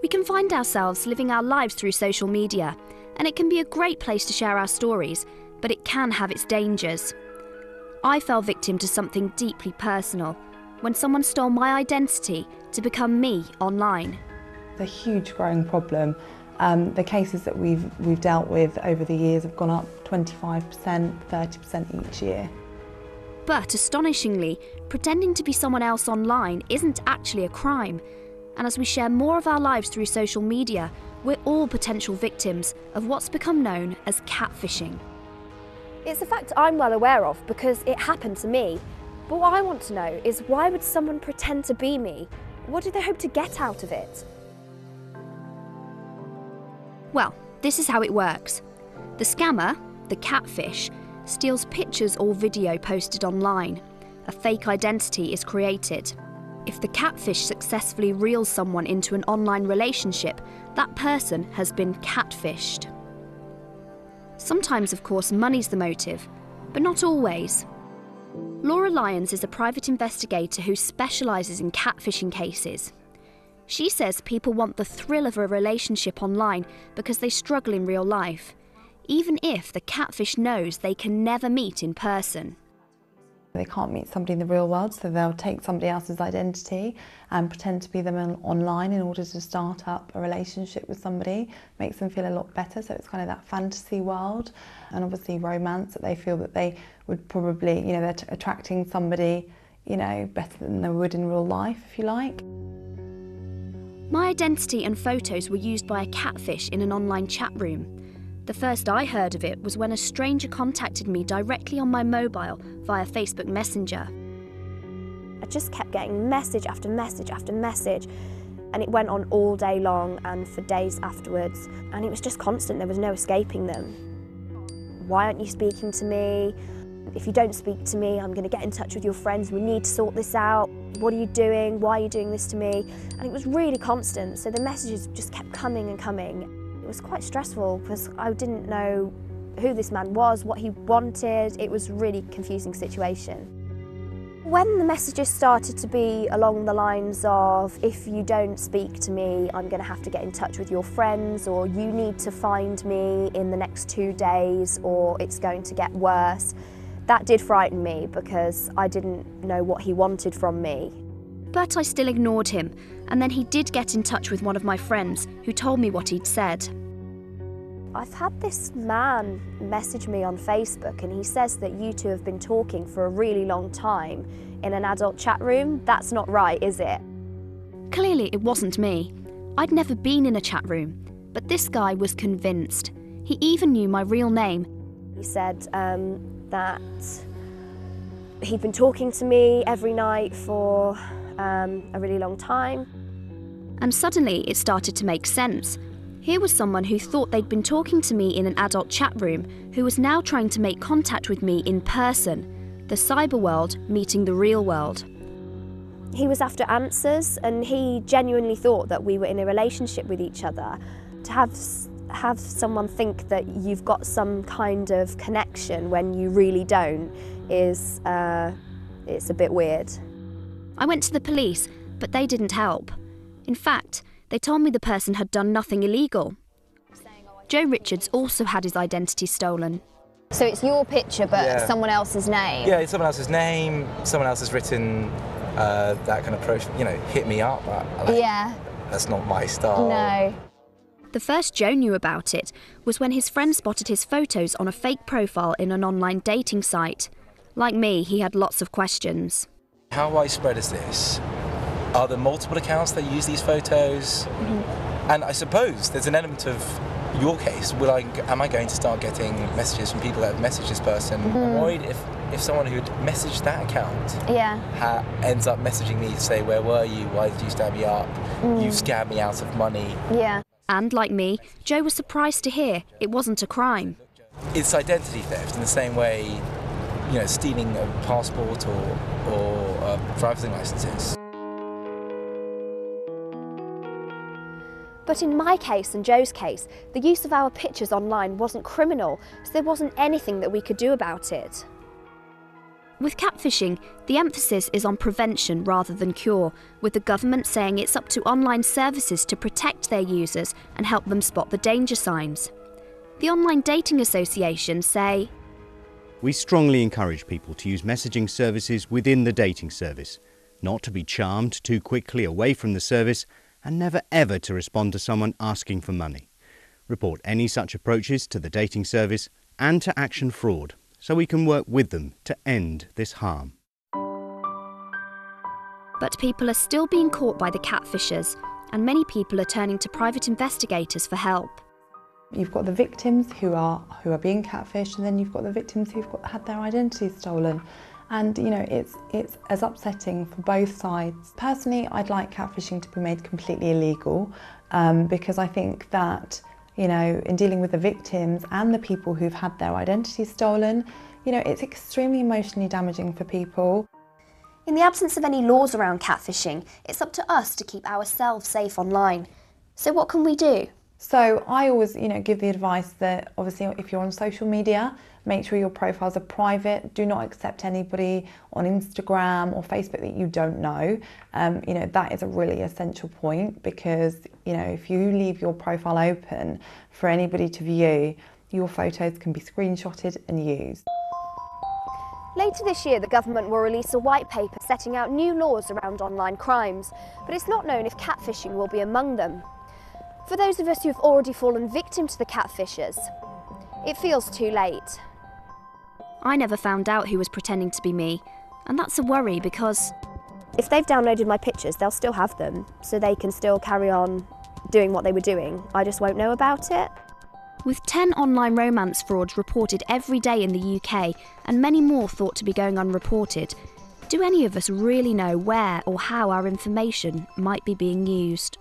We can find ourselves living our lives through social media, and it can be a great place to share our stories, but it can have its dangers. I fell victim to something deeply personal when someone stole my identity to become me online. It's a huge growing problem. The cases that we've dealt with over the years have gone up 25%, 30% each year. But astonishingly, pretending to be someone else online isn't actually a crime. And as we share more of our lives through social media, we're all potential victims of what's become known as catfishing. It's a fact I'm well aware of because it happened to me. But what I want to know is, why would someone pretend to be me? What do they hope to get out of it? Well, this is how it works. The scammer, the catfish, steals pictures or video posted online. A fake identity is created. If the catfish successfully reels someone into an online relationship, that person has been catfished. Sometimes, of course, money's the motive, but not always. Laura Lyons is a private investigator who specialises in catfishing cases. She says people want the thrill of a relationship online because they struggle in real life, even if the catfish knows they can never meet in person. They can't meet somebody in the real world, so they'll take somebody else's identity and pretend to be them online in order to start up a relationship with somebody. Makes them feel a lot better, so it's kind of that fantasy world, and obviously romance, that they feel that they would probably, they're attracting somebody, better than they would in real life, if you like. My identity and photos were used by a catfish in an online chat room. The first I heard of it was when a stranger contacted me directly on my mobile via Facebook Messenger. I just kept getting message after message after message, and it went on all day long and for days afterwards, and it was just constant. There was no escaping them. Why aren't you speaking to me? If you don't speak to me, I'm going to get in touch with your friends. We need to sort this out. What are you doing? Why are you doing this to me? And it was really constant, so the messages just kept coming and coming. It was quite stressful because I didn't know who this man was, what he wanted. It was a really confusing situation. When the messages started to be along the lines of, if you don't speak to me, I'm going to have to get in touch with your friends, or you need to find me in the next 2 days, or it's going to get worse, that did frighten me because I didn't know what he wanted from me. But I still ignored him, and then he did get in touch with one of my friends who told me what he'd said. I've had this man message me on Facebook, and he says that you two have been talking for a really long time in an adult chat room. That's not right, is it? Clearly it wasn't me. I'd never been in a chat room, but this guy was convinced. He even knew my real name. He said that he'd been talking to me every night for a really long time. And suddenly it started to make sense. Here was someone who thought they'd been talking to me in an adult chat room, who was now trying to make contact with me in person, the cyber world meeting the real world. He was after answers, and he genuinely thought that we were in a relationship with each other. To have someone think that you've got some kind of connection when you really don't is it's a bit weird. I went to the police, but they didn't help. In fact, they told me the person had done nothing illegal. Joe Richards also had his identity stolen. So it's your picture, but someone else's name? Yeah, it's someone else's name, someone else has written that kind of hit me up. That's not my style. No. The first Joe knew about it was when his friend spotted his photos on a fake profile in an online dating site. Like me, he had lots of questions. How widespread is this? Are there multiple accounts that use these photos? Mm-hmm. And I suppose there's an element of your case. Am I going to start getting messages from people that have messaged this person? Mm-hmm. I'm worried if someone who'd messaged that account ends up messaging me to say, where were you? Why did you stab me up? You scammed me out of money. Yeah. And like me, Joe was surprised to hear it wasn't a crime. It's identity theft in the same way, stealing a passport or driver's licenses. But in my case and Joe's case, the use of our pictures online wasn't criminal, so there wasn't anything that we could do about it. With catfishing, the emphasis is on prevention rather than cure, with the government saying it's up to online services to protect their users and help them spot the danger signs. The Online Dating Association say, "We strongly encourage people to use messaging services within the dating service, not to be charmed too quickly away from the service, and never ever to respond to someone asking for money. Report any such approaches to the dating service and to Action Fraud, so we can work with them to end this harm." But people are still being caught by the catfishers, and many people are turning to private investigators for help. You've got the victims who are being catfished, and then you've got the victims who've had their identity stolen. And you know, it's as upsetting for both sides. Personally, I'd like catfishing to be made completely illegal, because I think that, you know, in dealing with the victims and the people who've had their identity stolen, you know, it's extremely emotionally damaging for people. In the absence of any laws around catfishing, it's up to us to keep ourselves safe online. So what can we do? So I always, you know, give the advice that obviously if you're on social media, make sure your profiles are private. Do not accept anybody on Instagram or Facebook that you don't know. You know, that is a really essential point, because, you know, if you leave your profile open for anybody to view, your photos can be screenshotted and used. Later this year, the government will release a white paper setting out new laws around online crimes, but it's not known if catfishing will be among them. For those of us who've already fallen victim to the catfishers, it feels too late. I never found out who was pretending to be me, and that's a worry because if they've downloaded my pictures, they'll still have them, so they can still carry on doing what they were doing. I just won't know about it. with 10 online romance frauds reported every day in the UK and many more thought to be going unreported, do any of us really know where or how our information might be being used?